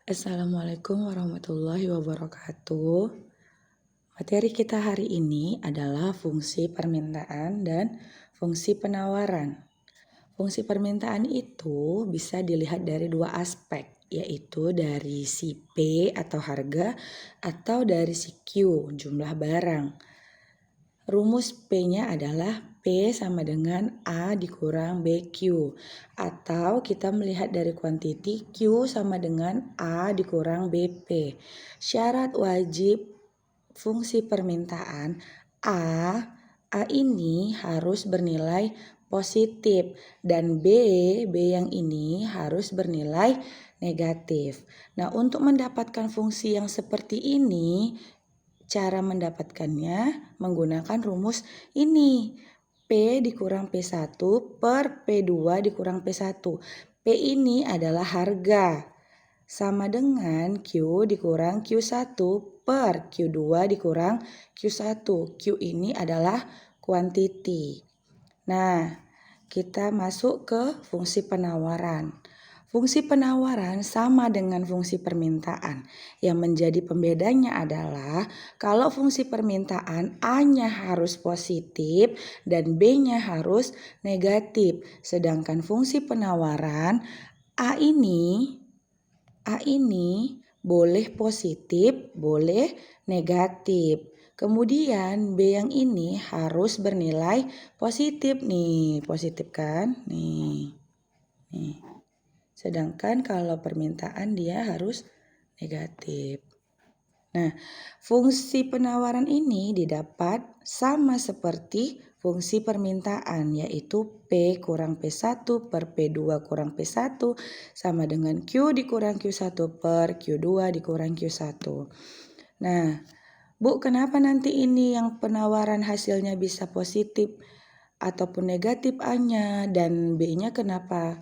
Assalamualaikum warahmatullahi wabarakatuh. Materi kita hari ini adalah fungsi permintaan dan fungsi penawaran. Fungsi permintaan itu bisa dilihat dari dua aspek, yaitu dari si P atau harga atau dari si Q, jumlah barang. Rumus P-nya adalah P sama dengan A dikurang BQ, atau kita melihat dari kuantiti Q sama dengan A dikurang BP. Syarat wajib fungsi permintaan A ini harus bernilai positif dan B yang ini harus bernilai negatif. Nah, untuk mendapatkan fungsi yang seperti ini, cara mendapatkannya menggunakan rumus ini. P dikurang P1 per P2 dikurang P1. P ini adalah harga. Sama dengan Q dikurang Q1 per Q2 dikurang Q1. Q ini adalah kuantiti. Nah, kita masuk ke fungsi penawaran. Fungsi penawaran sama dengan fungsi permintaan. Yang menjadi pembedanya adalah kalau fungsi permintaan A-nya harus positif dan B-nya harus negatif. Sedangkan fungsi penawaran A ini boleh positif, boleh negatif. Kemudian B yang ini harus bernilai positif nih, positif kan? Nih. Sedangkan kalau permintaan dia harus negatif. Nah, fungsi penawaran ini didapat sama seperti fungsi permintaan, yaitu P kurang P1 per P2 kurang P1 sama dengan Q dikurang Q1 per Q2 dikurang Q1. Nah, Bu, kenapa nanti ini yang penawaran hasilnya bisa positif ataupun negatif A-nya dan B-nya kenapa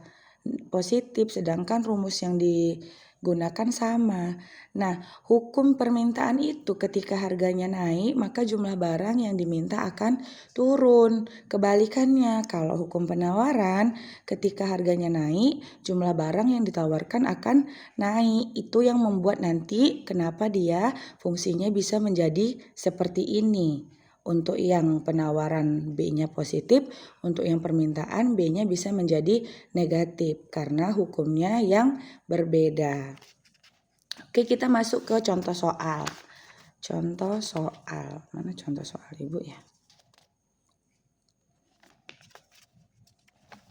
positif sedangkan rumus yang digunakan sama. Nah, hukum permintaan itu ketika harganya naik maka jumlah barang yang diminta akan turun. Kebalikannya, kalau hukum penawaran ketika harganya naik jumlah barang yang ditawarkan akan naik. Itu yang membuat nanti kenapa dia fungsinya bisa menjadi seperti ini. Untuk yang penawaran B-nya positif, untuk yang permintaan B-nya bisa menjadi negatif karena hukumnya yang berbeda. Oke, kita masuk ke contoh soal. Contoh soal. Mana contoh soal Ibu ya?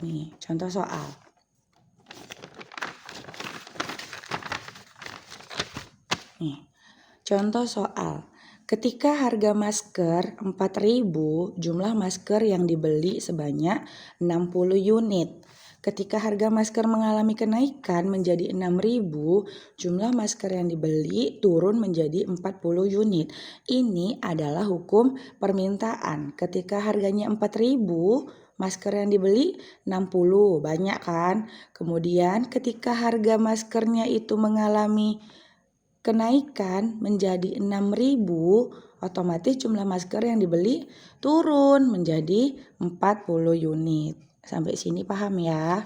Nih, contoh soal. Nih, contoh soal. Ketika harga masker 4.000, jumlah masker yang dibeli sebanyak 60 unit. Ketika harga masker mengalami kenaikan menjadi 6.000, jumlah masker yang dibeli turun menjadi 40 unit. Ini adalah hukum permintaan. Ketika harganya 4.000, masker yang dibeli 60, banyak kan? Kemudian ketika harga maskernya itu mengalami kenaikan menjadi 6.000, otomatis jumlah masker yang dibeli turun menjadi 40 unit. Sampai sini paham ya?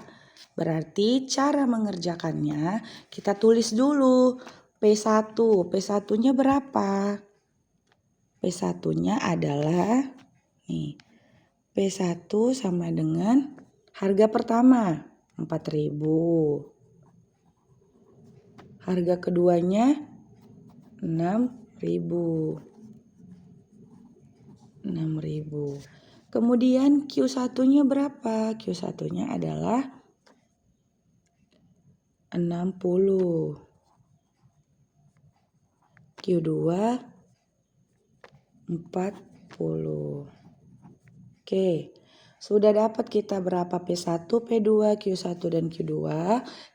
Berarti cara mengerjakannya kita tulis dulu P1. P1-nya berapa? P1-nya adalah nih. P1 sama dengan harga pertama 4.000. Harga keduanya 6.000. Kemudian Q1-nya berapa? Q1-nya adalah 60. Q2 40. Oke. Sudah dapat kita berapa P1, P2, Q1 dan Q2.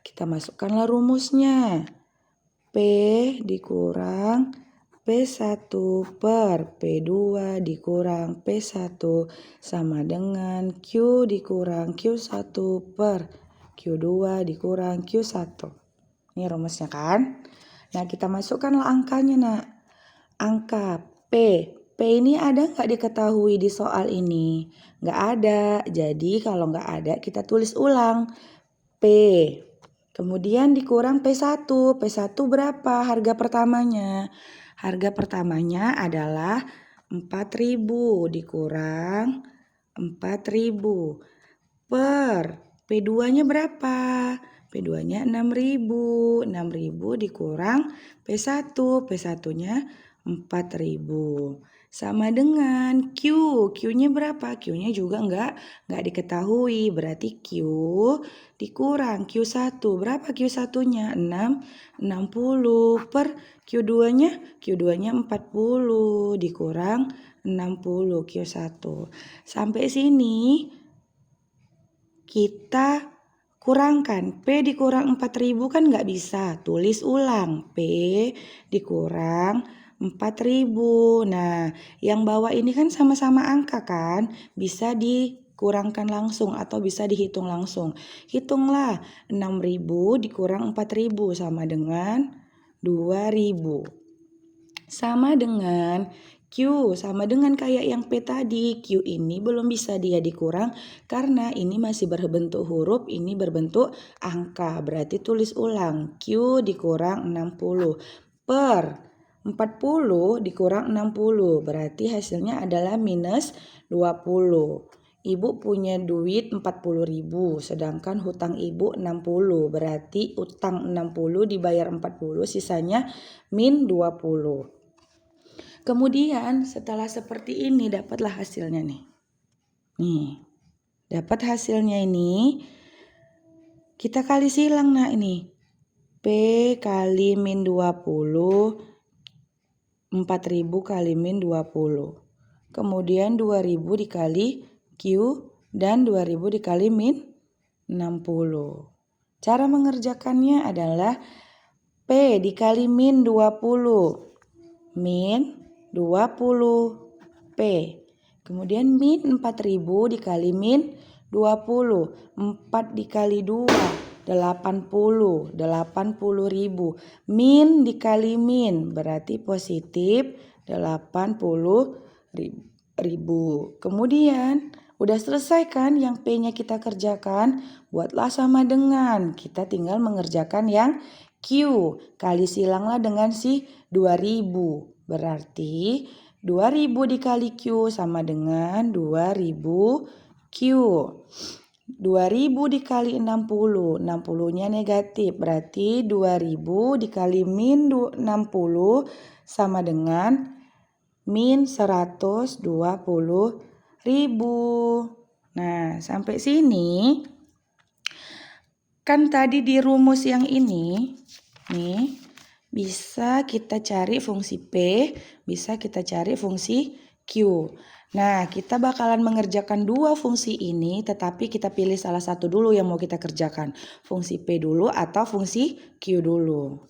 Kita masukkanlah rumusnya. P dikurang P1 per P2 dikurang P1 sama dengan Q dikurang Q1 per Q2 dikurang Q1. Ini rumusnya kan? Nah, kita masukkanlah angkanya, nak. Angka P. P ini ada nggak diketahui di soal ini? Nggak ada. Jadi kalau nggak ada kita tulis ulang. P Kemudian dikurang P1. P1 berapa harga pertamanya? Harga pertamanya adalah 4.000 dikurang 4.000 per P2-nya berapa? P2-nya 6.000. 6.000 dikurang P1. P1-nya 4.000. Sama dengan Q. Q-nya berapa? Q-nya juga nggak diketahui. Berarti Q dikurang Q1. Berapa Q1-nya? 60 per Q2-nya? Q2-nya 40 dikurang 60 Q1. Sampai sini kita kurangkan. P dikurang 4.000 kan nggak bisa. Tulis ulang. P dikurang 4.000. Nah, yang bawah ini kan sama-sama angka kan? Bisa dikurangkan langsung atau bisa dihitung langsung. Hitunglah 6.000 dikurang 4.000 sama dengan 2.000. Sama dengan Q, sama dengan kayak yang P tadi. Q ini belum bisa dia dikurang karena ini masih berbentuk huruf, ini berbentuk angka. Berarti tulis ulang. Q dikurang 60 per 40 dikurang 60. Berarti hasilnya adalah minus 20. Ibu punya duit 40.000, sedangkan hutang ibu 60. Berarti utang 60 dibayar 40, sisanya min 20. Kemudian setelah seperti ini dapatlah hasilnya nih. Nih, dapat hasilnya ini. Kita kali silang nah ini. P kali min 20, 4.000 kali min 20. Kemudian 2.000 dikali Q dan 2.000 dikali min 60. Cara mengerjakannya adalah P dikali min 20. Min 20 P. Kemudian min 4.000 dikali min 20. 4 dikali 2 80. 80.000. Min dikali min berarti positif 80.000. Kemudian udah selesai kan yang P-nya kita kerjakan? Buatlah sama dengan. Kita tinggal mengerjakan yang Q. Kali silanglah dengan si 2.000. Berarti 2.000 dikali Q sama dengan 2.000 Q. 2.000 dikali 60. 60-nya negatif. Berarti 2.000 dikali min 60 sama dengan min 120.000. Nah, sampai sini kan tadi di rumus yang ini nih bisa kita cari fungsi P, bisa kita cari fungsi Q. Nah, kita bakalan mengerjakan dua fungsi ini, tetapi kita pilih salah satu dulu yang mau kita kerjakan. Fungsi P dulu atau fungsi Q dulu.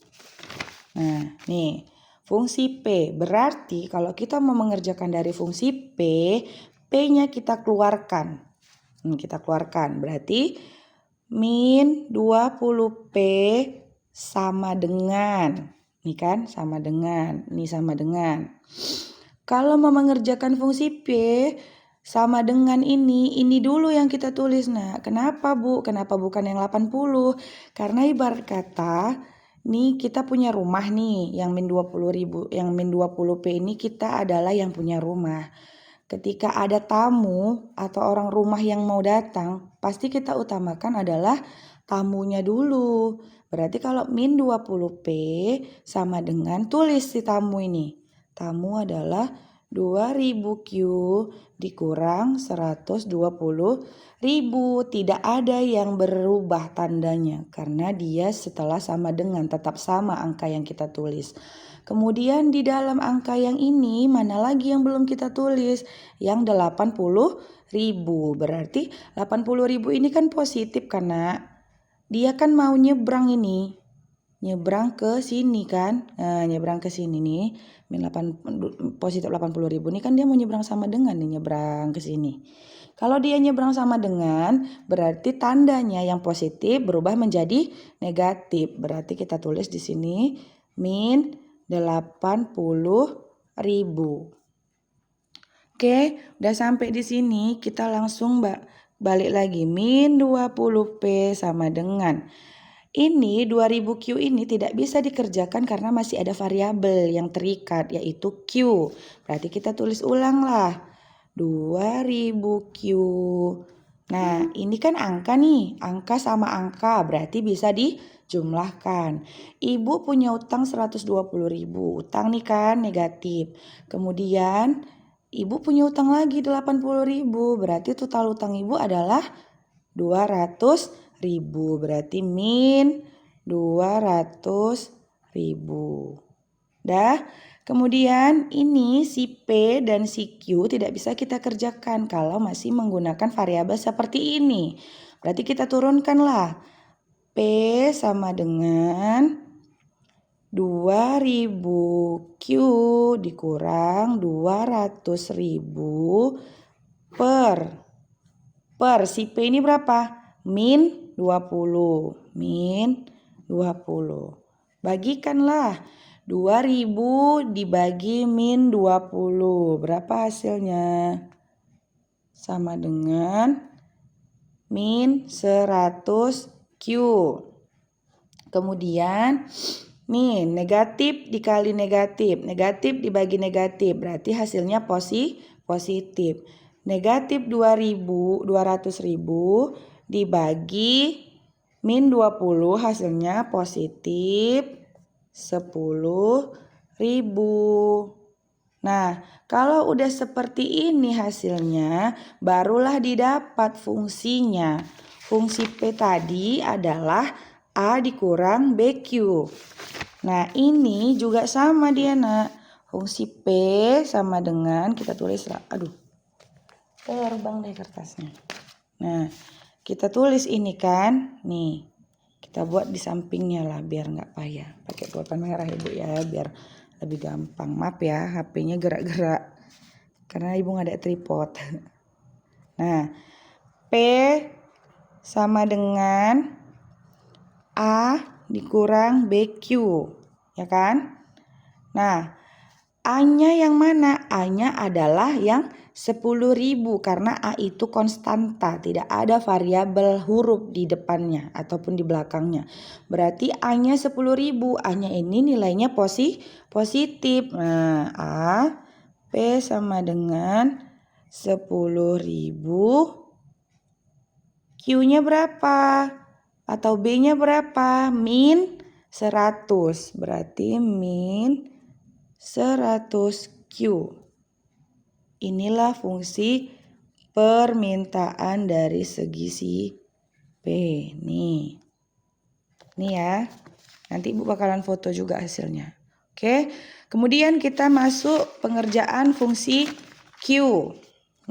Nah, nih, fungsi P. Berarti kalau kita mau mengerjakan dari fungsi P, P-nya kita keluarkan. Kita keluarkan, berarti min 20P sama dengan, nih kan sama dengan, ini sama dengan. Kalau mau mengerjakan fungsi P sama dengan ini dulu yang kita tulis. Nah, kenapa Bu? Kenapa bukan yang 80? Karena ibarat kata, nih kita punya rumah nih yang min 20.000, yang min 20P ini kita adalah yang punya rumah. Ketika ada tamu atau orang rumah yang mau datang, pasti kita utamakan adalah tamunya dulu. Berarti kalau min 20P sama dengan tulis si tamu ini. Tamu adalah 2.000 Q dikurang 120.000. Tidak ada yang berubah tandanya karena dia setelah sama dengan tetap sama angka yang kita tulis. Kemudian di dalam angka yang ini mana lagi yang belum kita tulis? Yang 80.000. Berarti 80.000 ini kan positif karena dia kan mau nyebrang ini. Nyebrang ke sini kan. Nah, nyebrang ke sini nih. Positif 80.000 ini kan dia mau nyebrang sama dengan nih, nyebrang ke sini. Kalau dia nyebrang sama dengan, berarti tandanya yang positif berubah menjadi negatif. Berarti kita tulis di sini min 80.000. Oke, udah sampai di sini kita langsung balik lagi min 20P sama dengan Ini 2000Q ini tidak bisa dikerjakan karena masih ada variabel yang terikat yaitu Q. Berarti kita tulis ulang lah. 2000Q. Nah, ini kan angka nih. Angka sama angka berarti bisa dijumlahkan. Ibu punya utang 120.000. Utang nih kan negatif. Kemudian ibu punya utang lagi 80.000. Berarti total utang ibu adalah 200.000. Berarti min 200.000. Dah. Kemudian ini si P dan si Q tidak bisa kita kerjakan kalau masih menggunakan variabel seperti ini. Berarti kita turunkanlah. P sama dengan 2000Q dikurang 200.000 per si P ini berapa? Min 20. Min 20. Bagikanlah 2000 dibagi min 20. Berapa hasilnya? Sama dengan min 100Q. Kemudian nih negatif dikali negatif. Negatif dibagi negatif. Berarti hasilnya positif. Negatif 200.000 dibagi min 20 hasilnya positif 10.000. Nah, kalau udah seperti ini hasilnya, barulah didapat fungsinya. Fungsi P tadi adalah A dikurang BQ. Nah, ini juga sama dia, nak. Fungsi P sama dengan, kita tulis, terbang deh kertasnya. Nah, kita tulis ini kan, nih. Kita buat di sampingnya lah biar nggak payah. Pakai pulpen merah ibu ya biar lebih gampang. Maaf ya HP-nya gerak-gerak karena ibu nggak ada tripod. Nah, P sama dengan A dikurang BQ, ya kan? Nah, A-nya yang mana? A-nya adalah yang 10.000 karena A itu konstanta, tidak ada variabel huruf di depannya ataupun di belakangnya. Berarti A-nya 10.000, A-nya ini nilainya positif. Nah, A P sama dengan 10.000. Q-nya berapa? Atau B-nya berapa? Min 100. Berarti min 100Q. Inilah fungsi permintaan dari segi si P. Nih ya. Nanti ibu bakalan foto juga hasilnya. Oke. Kemudian kita masuk pengerjaan fungsi Q.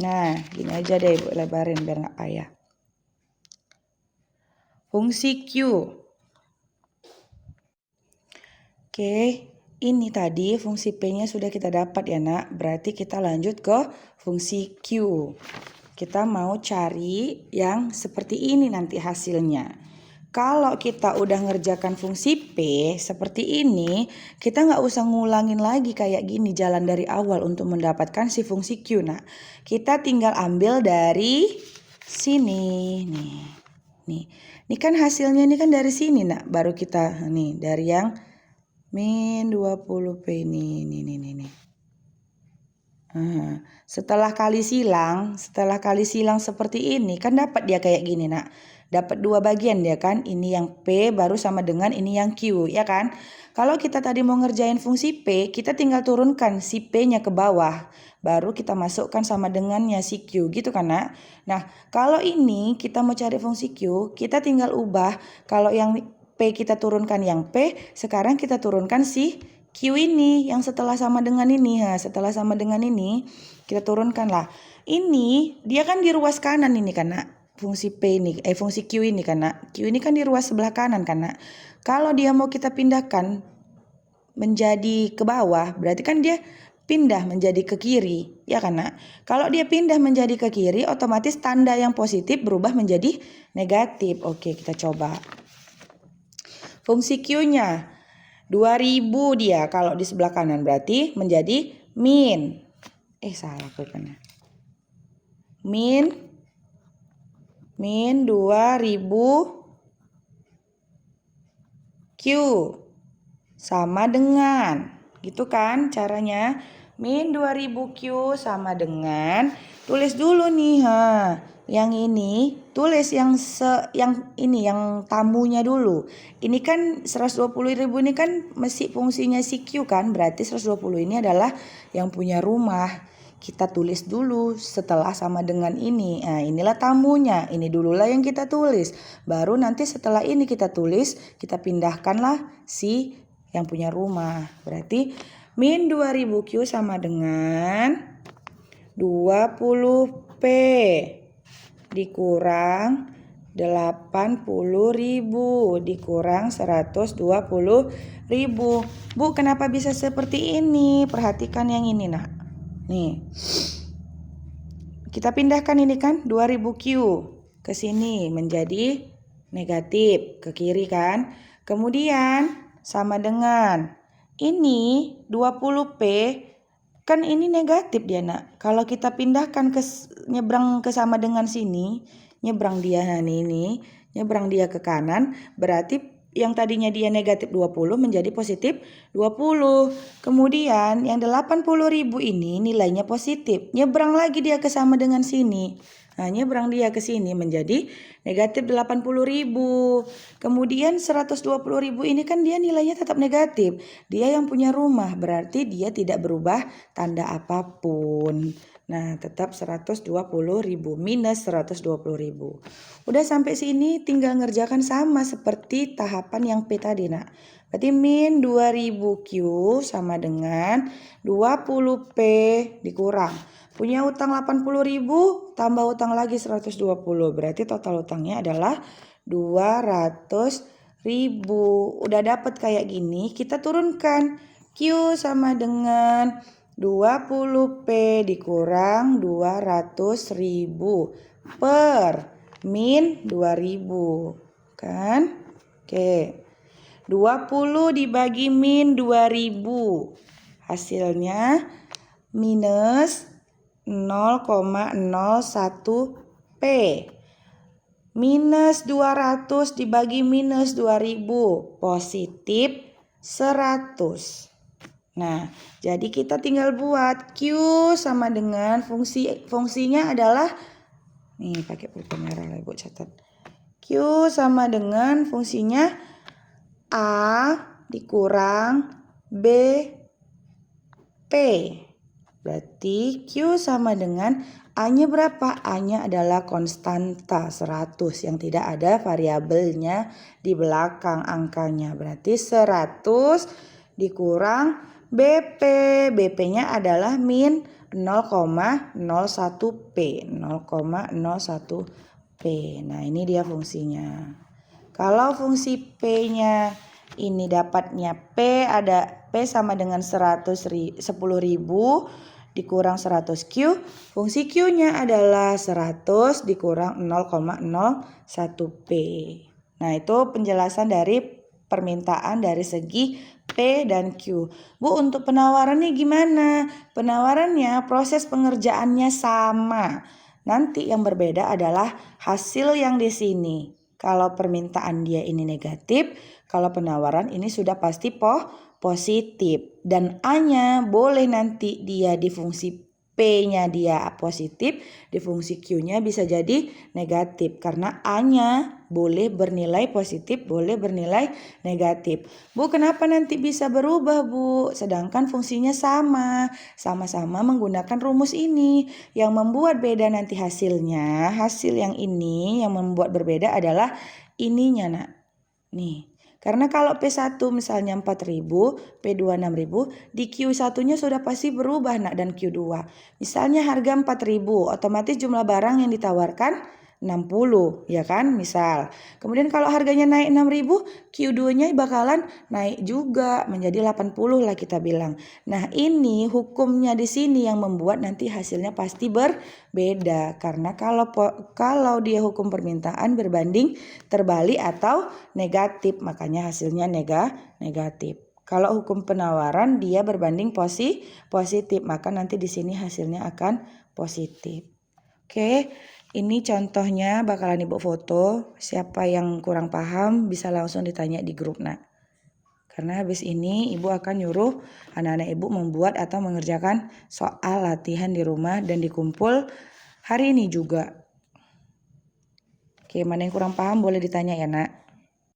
Nah, gini aja deh ibu lebarin biar nggak payah. Fungsi Q. Oke. Ini tadi fungsi P-nya sudah kita dapat ya nak. Berarti kita lanjut ke fungsi Q. Kita mau cari yang seperti ini nanti hasilnya. Kalau kita udah ngerjakan fungsi P seperti ini, kita nggak usah ngulangin lagi kayak gini jalan dari awal untuk mendapatkan si fungsi Q. Nah, kita tinggal ambil dari sini. Nih. Ini kan hasilnya ini kan dari sini nak. Baru kita nih dari yang min 20P ini. Nah, setelah kali silang seperti ini kan dapat dia kayak gini nak. Dapat dua bagian dia kan. Ini yang P baru sama dengan ini yang Q ya kan. Kalau kita tadi mau ngerjain fungsi P, kita tinggal turunkan si P-nya ke bawah. Baru kita masukkan sama dengannya si Q gitu kan nak. Nah, kalau ini kita mau cari fungsi Q, kita tinggal ubah. Kalau yang P kita turunkan yang P, sekarang kita turunkan si Q ini yang setelah sama dengan ini. Nah, setelah sama dengan ini kita turunkan lah. Ini dia kan di ruas kanan ini kan nak. Fungsi P ini fungsi Q ini kan nak. Q ini kan di ruas sebelah kanan kan nak. Kalau dia mau kita pindahkan menjadi ke bawah, berarti kan dia pindah menjadi ke kiri, ya kan nak? Kalau dia pindah menjadi ke kiri, otomatis tanda yang positif berubah menjadi negatif. Oke, kita coba. Fungsi Q-nya 2000 dia kalau di sebelah kanan berarti menjadi min. Salah pokoknya. Min 2000 sama dengan, gitu kan caranya. Min 2000 Q sama dengan, tulis dulu nih, yang ini tulis yang tamunya dulu. Ini kan 120.000 ini kan mesti fungsinya si Q kan, berarti 120 ini adalah yang punya rumah. Kita tulis dulu setelah sama dengan ini. Nah, inilah tamunya. Ini dululah yang kita tulis. Baru nanti setelah ini kita tulis, kita pindahkanlah si yang punya rumah. Berarti min 2000 Q sama dengan 20 P dikurang 80.000 dikurang 120.000. Bu, kenapa bisa seperti ini? Perhatikan yang ini, nak. Nih. Kita pindahkan ini kan 2000 Q ke sini menjadi negatif ke kiri kan. Kemudian sama dengan ini 20 P kan ini negatif dia, nak. Kalau kita pindahkan nyebrang ke sama dengan sini, nyebrang dia nyebrang dia ke kanan, berarti yang tadinya dia negatif 20 menjadi positif 20. Kemudian yang 80.000 ini nilainya positif. Nyebrang lagi dia ke sama dengan sini. Nah, nyebrang dia ke sini menjadi negatif 80.000. Kemudian 120.000 ini kan dia nilainya tetap negatif. Dia yang punya rumah, berarti dia tidak berubah tanda apapun. Nah, tetap 120.000 minus 120.000. Udah sampai sini tinggal ngerjakan sama seperti tahapan yang P tadi, nak. Berarti min 2000 Q sama dengan 20 P dikurang. Punya utang 80.000 tambah utang lagi 120. Berarti total utangnya adalah 200.000. Udah dapat kayak gini, kita turunkan. Q sama dengan 20 P dikurang 200.000 per min 2000 kan. Oke, 20 dibagi min 2000 hasilnya minus 0,01 P. Minus 200 dibagi minus 2000 positif 100. Nah, jadi kita tinggal buat Q sama dengan fungsinya adalah, nih pakai pulpen merah lah Ibu catat. Q sama dengan fungsinya A dikurang B P. Berarti Q sama dengan A-nya berapa? A-nya adalah konstanta 100 yang tidak ada variabelnya di belakang angkanya. Berarti 100 dikurang BP. BP-nya adalah min 0,01 P. 0,01 P. Nah, ini dia fungsinya. Kalau fungsi P-nya ini dapatnya P sama dengan 10.000 dikurang 100 Q. Fungsi Q-nya adalah 100 dikurang 0,01 P. Nah, itu penjelasan dari permintaan dari segi P dan Q. Bu, untuk penawarannya gimana? Penawarannya proses pengerjaannya sama. Nanti yang berbeda adalah hasil yang di sini. Kalau permintaan dia ini negatif, kalau penawaran ini sudah pasti positif. Dan A-nya boleh nanti dia di fungsi P-nya dia positif, di fungsi Q-nya bisa jadi negatif. Karena A-nya boleh bernilai positif, boleh bernilai negatif. Bu, kenapa nanti bisa berubah, Bu? Sedangkan fungsinya sama. Sama-sama menggunakan rumus ini. Yang membuat beda nanti hasilnya, hasil yang ini yang membuat berbeda adalah ininya, nak. Nih. Karena kalau P1 misalnya 4.000, P2 6.000, di Q1-nya sudah pasti berubah, nak, dan Q2. Misalnya harga 4.000, otomatis jumlah barang yang ditawarkan 60, ya kan, misal. Kemudian kalau harganya naik 6.000, Q2-nya bakalan naik juga menjadi 80 lah kita bilang. Nah, ini hukumnya di sini yang membuat nanti hasilnya pasti berbeda. Karena kalau dia hukum permintaan berbanding terbalik atau negatif, makanya hasilnya negatif. Kalau hukum penawaran dia berbanding positif, maka nanti di sini hasilnya akan positif. Oke. Ini contohnya bakalan Ibu foto. Siapa yang kurang paham bisa langsung ditanya di grup, nak. Karena habis ini ibu akan nyuruh anak-anak ibu membuat atau mengerjakan soal latihan di rumah dan dikumpul hari ini juga. Oke, mana yang kurang paham boleh ditanya ya nak.